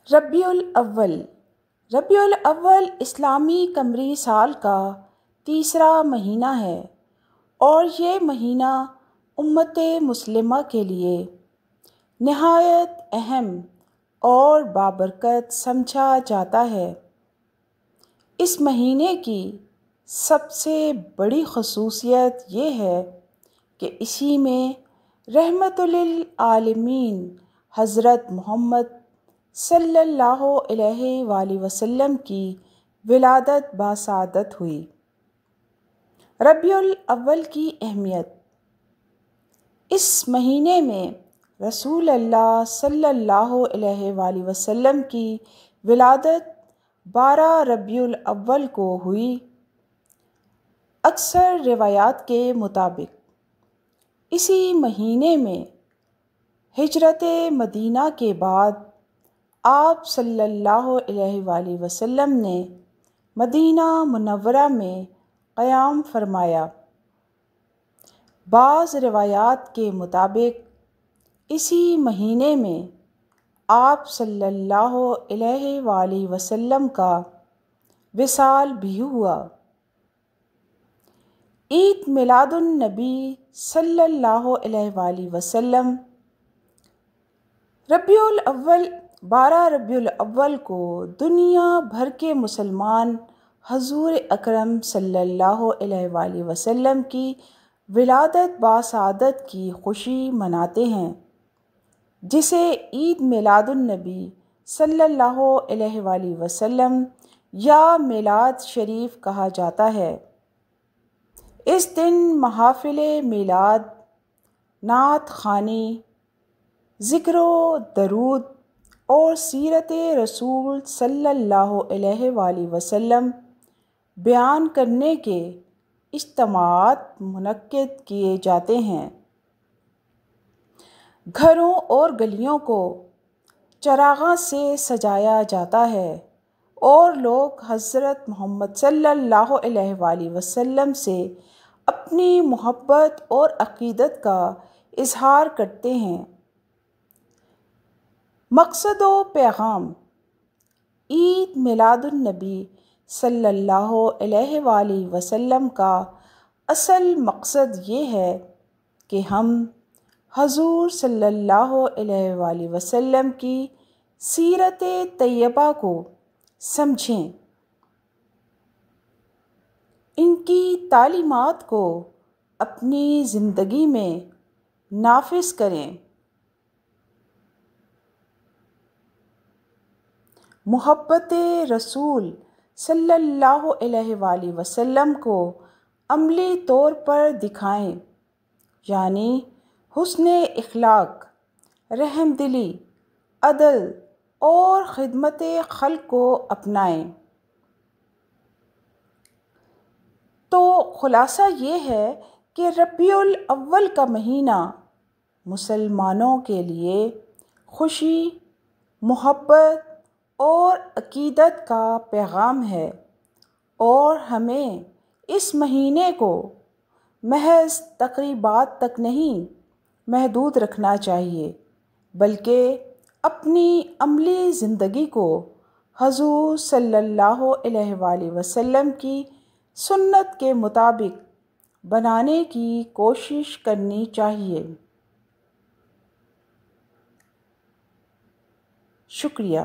ربیع الاول ربیع الاول اسلامی قمری سال کا تیسرا مہینہ ہے اور یہ مہینہ امت مسلمہ کے لیے نہایت اہم اور بابرکت سمجھا جاتا ہے۔ اس مہینے کی سب سے بڑی خصوصیت یہ ہے کہ اسی میں رحمت للعالمین حضرت محمد صلی اللہ علیہ وآلہ وسلم کی ولادت بسعادت ہوئی۔ ربیع الاول کی اہمیت: اس مہینے میں رسول اللہ صلی اللہ علیہ وآلہ وسلم کی ولادت 12 ربیع الاول کو ہوئی۔ اکثر روایات کے مطابق اسی مہینے میں ہجرت مدینہ کے بعد آپ صلی اللہ علیہ وآلہ وسلم نے مدینہ منورہ میں قیام فرمایا۔ بعض روایات کے مطابق اسی مہینے میں آپ صلی اللہ علیہ وآلہ وسلم کا وصال بھی ہوا۔ عید میلاد النبی صلی اللہ علیہ وآلہ وسلم 12 ربیع الاول کو دنیا بھر کے مسلمان حضور اکرم صلی اللہ علیہ وآلہ وسلم کی ولادت بسعادت کی خوشی مناتے ہیں، جسے عید میلاد النبی صلی اللہ علیہ وآلہ وسلم یا میلاد شریف کہا جاتا ہے۔ اس دن محافل میلاد، نعت خوانی، ذکر و درود اور سیرت رسول صلی اللہ علیہ وآلہ وسلم بیان کرنے کے اجتماعات منعقد کیے جاتے ہیں۔ گھروں اور گلیوں کو چراغاں سے سجایا جاتا ہے اور لوگ حضرت محمد صلی اللہ علیہ وآلہ وسلم سے اپنی محبت اور عقیدت کا اظہار کرتے ہیں۔ مقصد و پیغام: عید میلاد النبی صلی اللہ علیہ وآلہ وسلم کا اصل مقصد یہ ہے کہ ہم حضور صلی اللہ علیہ وآلہ وسلم کی سیرت طیبہ کو سمجھیں، ان کی تعلیمات کو اپنی زندگی میں نافذ کریں۔ محبت رسول صلی اللہ علیہ وآلہ وسلم کو عملی طور پر دکھائیں، یعنی حسن اخلاق، رحم دلی، عدل اور خدمت خلق کو اپنائیں۔ تو خلاصہ یہ ہے کہ ربیع الاول کا مہینہ مسلمانوں کے لیے خوشی، محبت اور عقیدت کا پیغام ہے، اور ہمیں اس مہینے کو محض تقریبات تک نہیں محدود رکھنا چاہیے، بلکہ اپنی عملی زندگی کو حضور صلی اللہ علیہ وآلہ وسلم کی سنت کے مطابق بنانے کی کوشش کرنی چاہیے۔ شکریہ۔